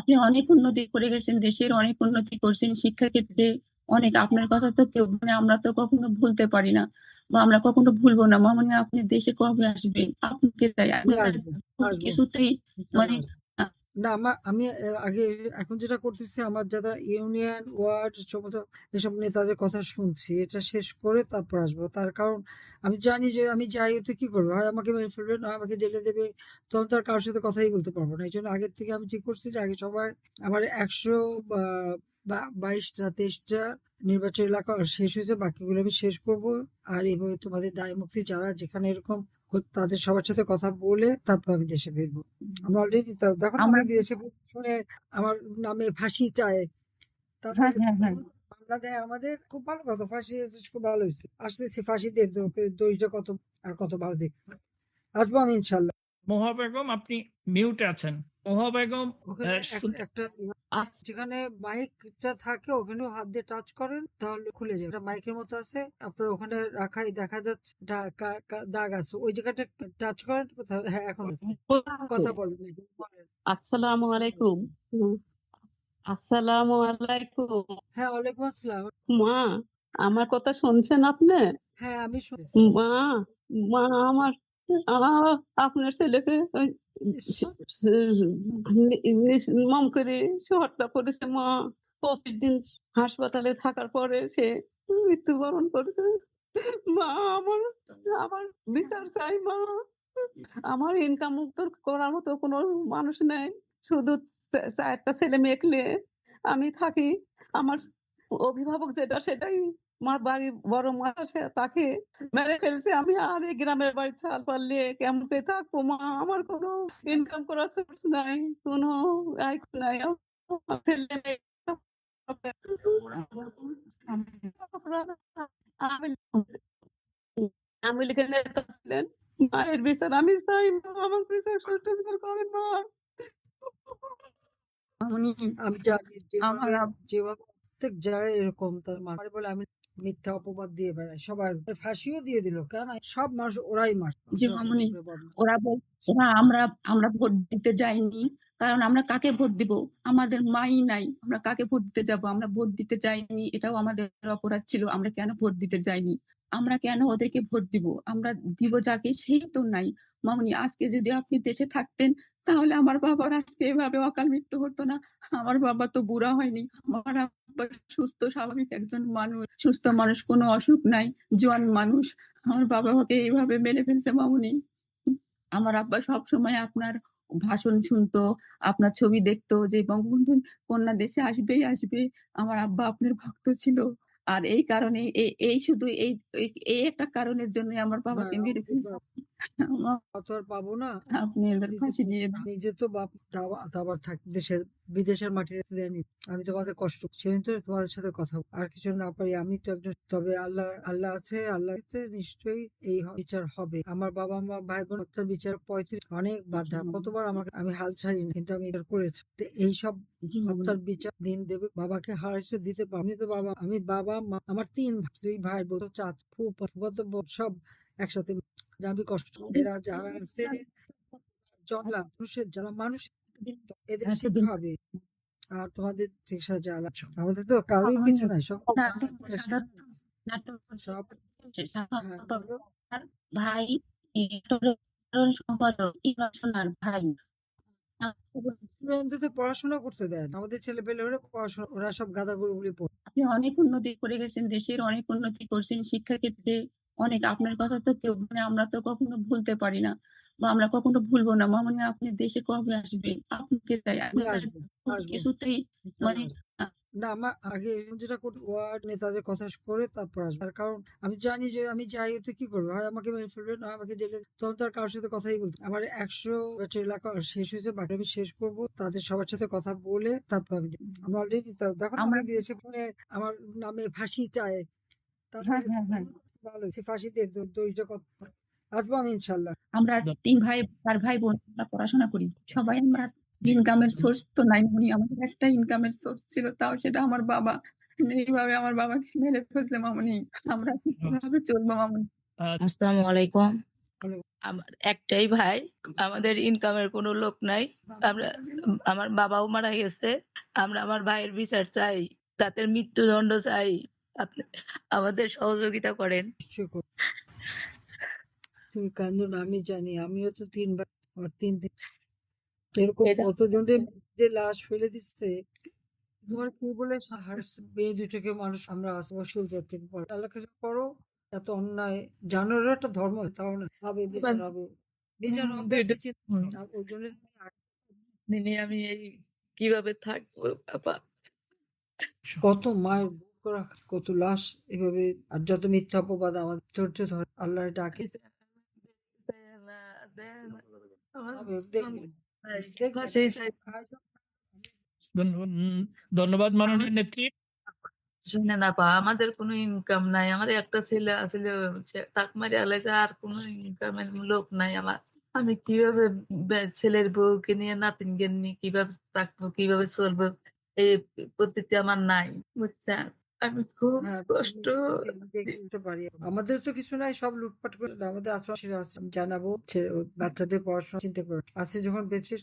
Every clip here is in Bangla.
আপনি অনেক উন্নতি করে গেছেন, দেশের অনেক উন্নতি করছেন শিক্ষা ক্ষেত্রে। অনেক আপনার কথা তো কেউ আমরা তো কখনো ভুলতে পারি না, বা আমরা কখনো ভুলবো না। মামনি আপনি দেশে কবে আসবেন? আপনাকে চাই, আমি আপনার আসবো, আসবো, কিছুতেই ইনশাল্লাহ মানে আসবো। না, আমি আগে এখন যেটা করতেছি, আমার যারা ইউনিয়ন ওয়ার্ড সমস্ত এসব নেতাদের কথা শুনছি, এটা শেষ করে তারপর আসবো। তার কারণ আমি জানি যে আমি যাই তো কি করবো, হয় আমাকে মেরে ফেলবে, না আমাকে জেলে দেবে। তখন তো আর কারোর সাথে কথাই বলতে পারবো না। এই জন্য আগের থেকে আমি ঠিক করছি যে আগে সবাই আমার 122টা 23টা নির্বাচনী এলাকা শেষ হয়েছে, বাকিগুলো আমি শেষ করব। আর এইভাবে তোমাদের দায় মুক্তি যারা যেখানে এরকম তাদের সবার সাথে কথা বলে তারপর আমি দেশে ফিরবো। আমি অলরেডি দেখো না, আমরা। অনেক বিদেশে শুনে আমার নামে ফাঁসি চায়। তাদের হ্যাঁ, হ্যাঁ, হ্যাঁ। মামলা দেয় আমাদের, খুব ভালো কথা, ফাঁসি এসেছে, খুব ভালো হয়েছে। আসতেছি ফাঁসি দিয়ে দড়িটা কত আর কত ভালো দেখ, আসবো আমি ইনশাল্লাহ। মোহা বেগম, আপনি মিউটে আছেন। মোহা বেগম ওখানে শুনতে একটা যেখানে মাইকটা থাকে ওখানে হাত দিয়ে টাচ করেন তাহলে খুলে যাবে। একটা মাইকের মতো আছে, আপনার ওখানে রাখাই দেখা যাচ্ছে, দাগ আছে, ওই জায়গাটা টাচ করেন কোথাও। হ্যাঁ, এখন আছে, কথা বলেন নাকি? বলেন। আসসালামু আলাইকুম। আসসালামু আলাইকুম। হ্যাঁ, ওয়ালাইকুম আসসালাম। মা, আমার কথা শুনছেন আপনি? হ্যাঁ, আমি শুনছি। মা, মা আমার আপনার ছেলেকে ওই নির্মম করে হত্যা করেছে মা। 25 দিন হাসপাতালে থাকার পরে সে মৃত্যুবরণ করেছে। মা, আমার আমার বিচার চাই মা। আমার ইনকাম মুক্ত করার মতো কোনো মানুষ নেই, শুধু একটা ছেলে মেয়ে নিয়ে আমি থাকি। আমার অভিভাবক যেটা সেটাই, মা বাড়ি বড় মা সে তাকে মেরে ফেলছে। আমি আর এই গ্রামের বাড়ি ছাল পারলে কেমন করে থাকবো মা? আমার কোনো ইনকাম করার সোর্স নাই, কোনো আয় নাই। আমার ছেলে মেয়ে আমি আমি লিখে নেতা ছিলেন। মায়ের বিচার আমি চাই মা, আমার বিচার সুষ্ঠু বিচার করেন মা। উনি আমি জানি আমার যেভাবে যেভাবে প্রত্যেক জায়গায় এরকম তার মানে বলে আমি মিথ্যা অপবাদ দিয়ে বেড়াই, সবার ফাঁসিও দিয়ে দিল। কেন? সব মানুষ ওরাই যে মামুনি ওরা ওরা আমরা আমরা ভোট দিতে যাইনি, কারণ আমরা কাকে ভোট দিব? আমাদের মাই নাই, আমরা কাকে ভোট দিতে যাব? আমরা ভোট দিতে যাইনি, এটাও আমাদের অপরাধ ছিল। আমরা কেন ভোট দিতে যাইনি? আমরা কেন ওদেরকে ভোট দিব? আমরা দিব যাকে, সেই তো নাই। মামুনি আজকে যদি আপনি দেশে থাকতেন, তাহলে আমার বাবার আজকে এভাবে অকাল মৃত্যু হতো না। আমার বাবা তো বুড়া হয়নি, আমার আব্বা সুস্থ স্বাভাবিক একজন মানুষ, সুস্থ মানুষ, কোনো অসুখ নাই, জোয়ান মানুষ। আমার বাবাকে এইভাবে মেরে ফেলছে মামুনি। আমার আব্বা সব সময় আপনার ভাষণ শুনতো, আপনার ছবি দেখতো, যে বঙ্গবন্ধু কন্যা দেশে আসবেই আসবে। আমার আব্বা আপনার ভক্ত ছিল। আর এই কারণে এই শুধু এই একটা কারণের জন্য আমার বাবাকে মেরে ফেলছে। অত আর পাবো না। আপনি এদের ফাঁসি দিয়ে দেন। নিজে তো বাপ দাবার থাক দেশের বিদেশের মাটিতে দেয়নি। আমি তোমাদের কষ্ট সেদিন তো তোমাদের সাথে কথা আর কিছু না পারি। আমি তো একজন, তবে আল্লাহ আল্লাহ আছে, আল্লাহ নিশ্চয়ই এই বিচার হবে। আমার বাবা মা ভাই বোন হত্যার বিচার 35 অনেক বাধা, কতবার আমাকে, আমি হাল ছাড়ি না, কিন্তু আমি করেছি। এইসব হত্যার বিচার দিন দেবে। বাবাকে হারাইছে দিতে আমি তো বাবা, আমি বাবা মা, আমার 2 ভাই বোন, চাচা ফুফাতো বোন, সব একসাথে। আমি কষ্ট, এরা যারা আছে জল্লা মানুষের, যারা মানুষ, এদের শিক্ষা হবে। আর তোমাদের চিকিৎসা যারা, আমাদের তো কারোই কিছু নাই, সব সব হ্যাঁ, বলো। ভাই সম্পাদক ইমরান ভাই। অন্তত পড়াশোনা করতে দেয় না। আমাদের ছেলে পেলে ওরা পড়াশোনা, ওরা সব গাদা গরুগুলি পড়ে। আপনি অনেক উন্নতি করে গেছেন, দেশের অনেক উন্নতি করছেন শিক্ষা ক্ষেত্রে। অনেক আপনার কথা তো কেউ আমরা তো কখনো ভুলতে পারি না, বা আমরা কখনো ভুলবো না। মামনি আপনি দেশে কবে আসবেন? আপনাকে চাই, আমি আপনার আসবো, আসবো, কিছুতেই মানে না, আমার আগে যেটা করি ওয়ার্ড নেতাদের কথা করে তারপর আসবো। তার কারণ আমি জানি যে আমি যাই তো কি করবো, হয় আমাকে মেরে ফেলবে, না আমাকে জেলে। তখন তো আর কারোর সাথে কথাই বলতে, আমার 100 এলাকা শেষ হয়েছে, বাকি আমি শেষ করবো। তাদের সবার সাথে কথা বলে তারপর আমি অলরেডি দেখো না, আমরা। অনেক বিদেশে শুনে আমার নামে ফাঁসি চায়। তাদের ভালো হয়েছে, ফাঁসি দিয়ে দড়িটা কত, আসবো আমি ইনশাল্লাহ। আমরা 3 ভাই 4 ভাই বোন, আমরা পড়াশোনা করি সবাই। আমরা ইনকামের সোর্স তো নাই, মামনি আমাদের একটা ইনকামের সোর্স ছিল, তাও সেটা আমার বাবা। এইভাবে আমার বাবাকে মেরে ফেলছে মামনি। আমরা কিভাবে চলবো মামনি? আসসালামু আলাইকুম। আমার একটাই ভাই, আমাদের ইনকামের কোনো লোক নাই। আমরা আমার বাবাও মারা গেছে। আমরা আমার ভাইয়ের বিচার চাই, তাদের মৃত্যুদণ্ড চাই। আপনি আমাদের সহযোগিতা করেন। নিশ্চয়ই করবো। তুমি কান্দো না, আমি জানি, আমিও তো 3 ভাই, আমার 3 এরকম এটা কতজনের যে লাশ ফেলে দিচ্ছে। তোমার কি বলে মেয়ে দুটোকে মানুষ আমরা আশেপাশে যতটুকু পারো আল্লাহর কাছে করো। এত অন্যায় জানোর একটা ধর্ম, তাও না হবে বিচার হবে, বিচার হবে, দুইটা বিচিত্র। আর ওই জন্য দিনে আমি এই কিভাবে থাকবো বাবা? কত মায়ের বুক করা, কত লাশ এভাবে, আর যত মিথ্যা অপবাদ আমাদের ধৈর্য ধরে আল্লাহর ডাকে হবে, দেখবেন দেখবেন। সেই চাই। ধন্যবাদ মাননীয় নেত্রী। শুনে না পা, আমাদের কোনো ইনকাম নাই। আমার একটা ছেলে আসলে তাকমারি এলাকায় আর কোনো ইনকামের লোক নাই আমার। আমি কিভাবে ছেলের বউকে নিয়ে নাতিনকে নিয়ে কিভাবে থাকবো, কিভাবে চলবো, এই পদ্ধতি আমার নাই, বুঝছেন? আমি খুব হ্যাঁ, কষ্ট। আমি দেখতে পারি। আমাদের তো কিছু নাই, সব লুটপাট করে আমাদের আশেপাশে আছে। আমি জানাবো ওর বাচ্চাদের পড়াশোনা চিন্তা করে আছে যখন বেঁচে।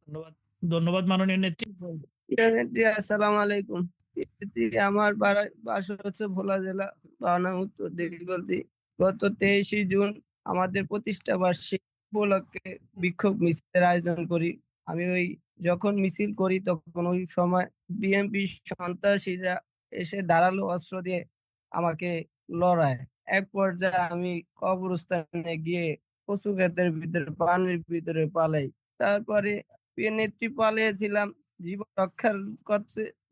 ধন্যবাদ, ধন্যবাদ মাননীয় নেত্রী। জি, আসসালামু আলাইকুম। আমার বাসা হচ্ছে ভোলা জেলা, পাবনা উত্তর দিগলদি। গত 23 জুন আমাদের প্রতিষ্ঠা বার্ষিক উপলক্ষে বিক্ষোভ মিছিলের আয়োজন করি। আমি যখন মিছিল করি তখন ওই সময় বিএনপি সন্ত্রাসীরা এসে ধারালো অস্ত্র দিয়ে আমাকে লড়ায়। এক পর্যায়ে আমি কবরস্থানে গিয়ে কচু ক্ষেতের ভিতরে পানির ভিতরে পালাই। তারপরে নেত্রী পালিয়েছিলাম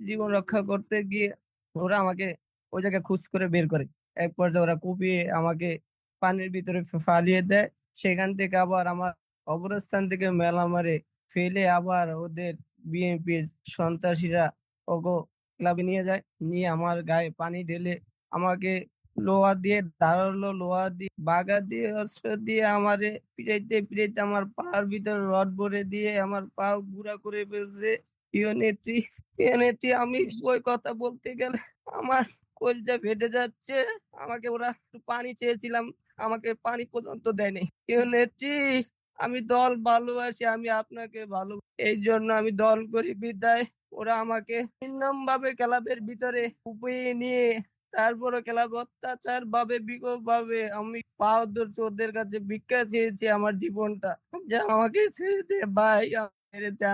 জীবন রক্ষা করতে গিয়ে ওরা আমাকে ওই জায়গায় খুঁজ করে বের করে। এক পর্যায়ে ওরা কুপিয়ে আমাকে পানির ভিতরে ফালিয়ে দেয়। সেখান থেকে আবার আমার অবস্থান থেকে মেলা মারে ফেলে আবার ওদের বিএনপির সন্ত্রাসীরা ওগো ক্লাবে নিয়ে যায়। নিয়ে আমার গায়ে পানি ঢেলে আমাকে লোহা দিয়ে, ধারালো লোহা দিয়ে, বাগা দিয়ে, অস্ত্র দিয়ে আমারে পিটাইতে পিটাইতে আমার পায়ের ভিতরে রড ভরে দিয়ে আমার পা গুঁড়া করে ফেলছে। প্রিয় নেত্রী, প্রিয় নেত্রী, আমি ওই কথা বলতে গেলে আমার কলজা ফেটে যাচ্ছে। আমাকে ওরা একটু পানি চেয়েছিলাম, আমাকে পানি পর্যন্ত দেয়নি। প্রিয় নেত্রী, আমি দল ভালোবাসি, আমি আপনাকে ভালো, এই জন্য আমি দল করি বিদায় ওরা আমাকে নির্মম ভাবে ক্লাবের ভিতরে কুপিয়ে নিয়ে তারপরে ক্লাব অত্যাচার ভাবে বিকোপ ভাবে আমি পাও ধরছি, ওদের কাছে ভিক্ষা চেয়েছি আমার জীবনটা, যা আমাকে ছেড়ে দে ভাই, ছেড়ে দে,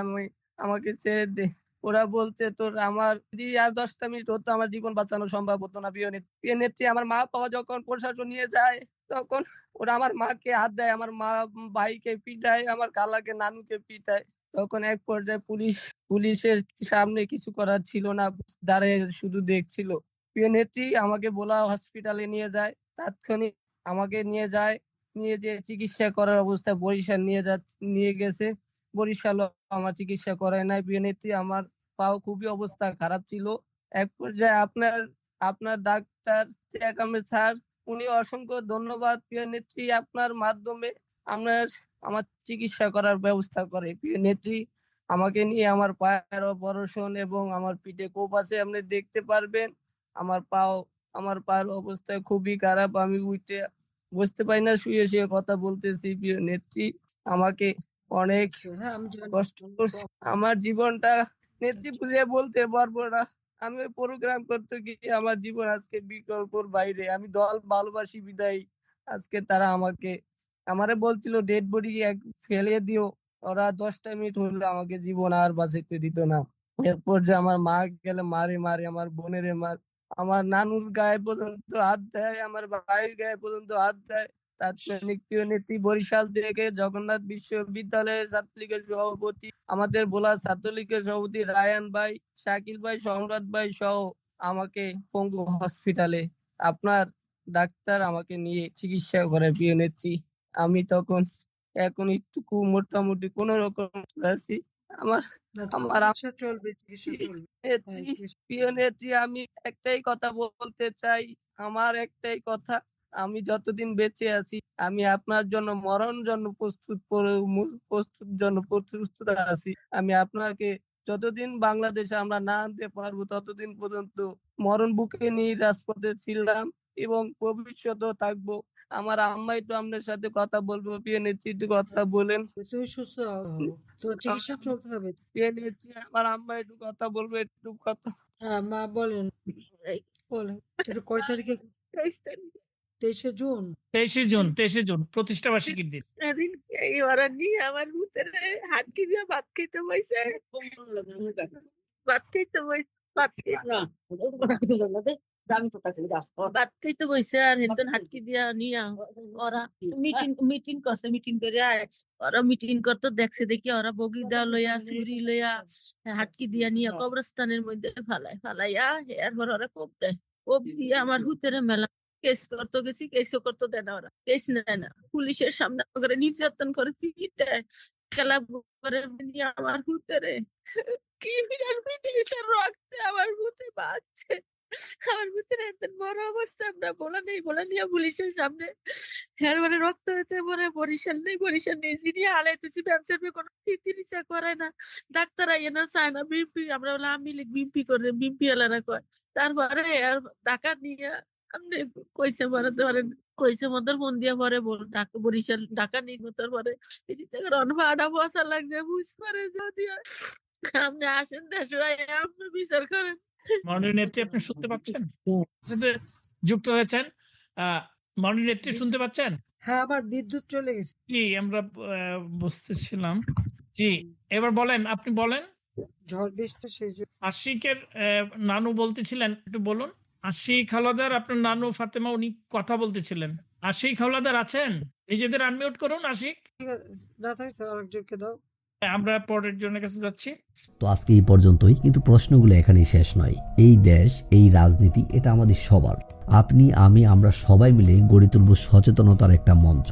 আমাকে ছেড়ে দে। ওরা বলছে তোর আমার যদি আর 10টা মিনিট হতো আমার জীবন বাঁচানো সম্ভব হতো না। প্রিয় নেত্রী, আমার মা বাবা যখন প্রশাসন নিয়ে যায় তখন ওরা আমার মাকে হাত দেয়, আমার মা ভাইকে পিটায়, আমার খালাকে নানুকে পিটায়। তখন এক পর্যায়ে পুলিশের সামনে কিছু করার ছিল না, দাঁড়িয়ে শুধু দেখছিল। প্রিয় নেত্রী, আমাকে ভোলা হসপিটালে নিয়ে যায়, তাৎক্ষণিক আমাকে নিয়ে যায়, নিয়ে যে চিকিৎসা করার অবস্থায় বরিশাল নিয়ে গেছে। বরিশাল আমার চিকিৎসা করায় নাই। প্রিয় নেত্রী, আমার পাও খুবই অবস্থা খারাপ ছিল। এক পর্যায়ে আপনার ডাক্তার চেক আহমেদ স্যার, উনি অসংখ্য ধন্যবাদ প্রিয় নেত্রী, আপনার মাধ্যমে আমার চিকিৎসা করার ব্যবস্থা করে। প্রিয় নেত্রী, আমাকে নিয়ে আমার পায়ের অপারেশন এবং আমার পিঠে কোপ আছে, আপনি দেখতে পারবেন। আমার পায়ের অবস্থা খুবই খারাপ, আমি উঠে বসতে পারি না, শুয়ে শুয়ে কথা বলতেছি। প্রিয় নেত্রী, আমাকে অনেক হ্যাঁ, আমি জানি। কষ্ট, আমার জীবনটা নেত্রী বুঝিয়ে বলতে পারবো না। আমি ওই প্রোগ্রাম করতে গিয়ে আমার জীবন আজকে বিকল্পর বাইরে। আমি দল ভালোবাসি বিদায় আজকে তারা আমারে বলছিল ডেড বডি ফেলে দিও, ওরা 10টা মিনিট হলে আমাকে জীবন আর বাঁচাতে দিত না। এরপর যে আমার মা গেলে মারে মারে, আমার বোনের আমার নানুর গায়ে পর্যন্ত হাত দেয়, আমার ভাইয়ের গায়ে পর্যন্ত হাত দেয়। তাৎক্ষণিক প্রিয় নেত্রী বরিশাল থেকে জগন্নাথ বিশ্ববিদ্যালয়ের ছাত্রলীগের সভাপতি, আমাদের ভোলা ছাত্রলীগের সভাপতি রায়ান ভাই, শাকিল ভাই, সম্রাট ভাই সহ আমাকে পঙ্গু হসপিটালে আপনার ডাক্তার আমাকে নিয়ে চিকিৎসা করে। প্রিয় নেত্রী, আমি এখন একটু মোটামুটি কোন রকম আছি। আমার আমার চিকিৎসা চলবে, চিকিৎসা চলবে। নেত্রী, প্রিয় নেত্রী, আমি একটাই কথা বলতে চাই, আমার একটাই কথা, আমি যতদিন বেঁচে আছি আমি আপনার জন্য মরণ জন্য প্রস্তুত আছি। আমি আপনাকে যতদিন বাংলাদেশে আমরা না আনতে পারবো ততদিন পর্যন্ত মরণ বুকে নিয়ে রাজপথে ছিলাম এবং ভবিষ্যতেও থাকবো। আমার আম্মা একটু আপনার সাথে কথা বলবো, প্রিয় নেত্রী একটু কথা বলেন। তুমি সুস্থ হও, তোমার চিকিৎসা চলতে হবে। প্রিয় নেত্রী আমার আম্মা একটু কথা বলবো, একটু কথা। হ্যাঁ মা বলেন, বলেন এটা কয় তারিখে? 23শে জুন। 23শে জুন প্রতিষ্ঠা বার্ষিকীর দিন। সেদিন এই ওরা নিয়ে আমার ভিতরে হাত দিয়ে ভাত খেতে বসে, ভাত খেতে বসে, ভাত খাইতে বসে আর হেনতেন হাটকি দিয়া নিয়া ওরা মিটিং করছে, মিটিং করে ওরা মিটিং করতে দেখছে, দেখি ওরা বগিদা লইয়া ছুরি লইয়া হাটকি দিয়া নিয়া কবরস্থানের মধ্যে ফালাইয়া এরপর ওরা কোপ দেয়, কোপ দিয়ে আমার হুতেরে মেলা কেস করতে গেছি, কেসও করতে দেয় না, ওরা কেস নেয় না, পুলিশের সামনে করে নির্যাতন করে পিটায়, খেলা করে নিয়ে আমার হুতেরে কি বিরাট পিটাইছে, রক্তে আমার হুতে বাঁচছে, আমার ভিতরে এত বড় অবস্থা আমরা বলা নিয়ে পুলিশের সামনে এরপরে রক্ত হইতে পরে বরিশাল নেই যিনি হালাইতেছি ব্যবসার কোনো চিকিৎসা করে না, ডাক্তার আইয়ে না চায় না, বিএমপি আমরা বলে আমি বিএমপি করে, বিএমপি এলারা কয়, তারপরে আর ঢাকা নিয়ে আপনি কইছে মারাতে পারেন, কইছে মধ্যে ফোন দিয়ে পরে ঢাকা বরিশাল ঢাকা নিয়ে মতার পরে চিকিৎসা করে অনভাড়া বসা লাগছে, বুঝ পারে যদিও আপনি আসেন দেশে আপনি বিচার করেন। মাননীয় নেত্রী আপনি শুনতে পাচ্ছেন? সাথে যুক্ত হয়েছেন। মাননীয় নেত্রী শুনতে পাচ্ছেন? হ্যাঁ আমার বিদ্যুৎ চলে গেছে। জি আমরা বুঝতেছিলাম। জি এবার বলেন, আপনি বলেন। ঝড় বৃষ্টি সেই জন্য। আশিকের নানু বলতেছিলেন, একটু বলুন। আশিক হাওলাদার আপনার নানু ফাতেমা উনি কথা বলতেছিলেন। আশিক হাওলাদার আছেন? নিজেদের আনমিউট করুন। আশিক ঠিক আছে, না থাকে স্যার আরেকজনকে দাও। আমরা পরের জনের কাছে যাচ্ছি। তো আজকে এই পর্যন্তই, কিন্তু প্রশ্নগুলো এখানেই শেষ নয়। এই দেশ, এই রাজনীতি, এটা আমাদের সবার। আপনি, আমি, আমরা সবাই মিলে গড়ে তুলব সচেতনতার একটা মঞ্চ।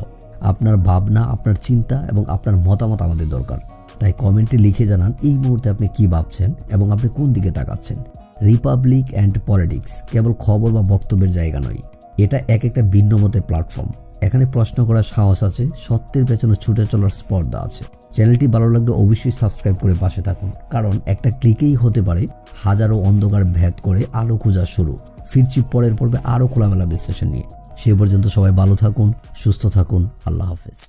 আপনার ভাবনা, আপনার চিন্তা এবং আপনার মতামত আমাদের দরকার। তাই কমেন্টে লিখে জানান এই মুহূর্তে আপনি কি ভাবছেন এবং আপনি কোন দিকে তাকাচ্ছেন। রিপাবলিক অ্যান্ড পলিটিক্স কেবল খবর বা বক্তব্যের জায়গা নয়, এটা একটা ভিন্ন মতের প্ল্যাটফর্ম। এখানে প্রশ্ন করার সাহস আছে, সত্যের পেছনে ছুটে চলার স্পর্ধা আছে। চ্যানেলটি ভালো লাগলে অবশ্যই সাবস্ক্রাইব করে পাশে থাকুন, কারণ একটা ক্লিকেই হতে পারে হাজারো অন্ধকার ভেদ করে আলো খোঁজা শুরু। ফিরছি পরের পর্বে আরো খোলামেলা বিশ্লেষণ নিয়ে। সে পর্যন্ত সবাই ভালো থাকুন, সুস্থ থাকুন। আল্লাহ হাফেজ।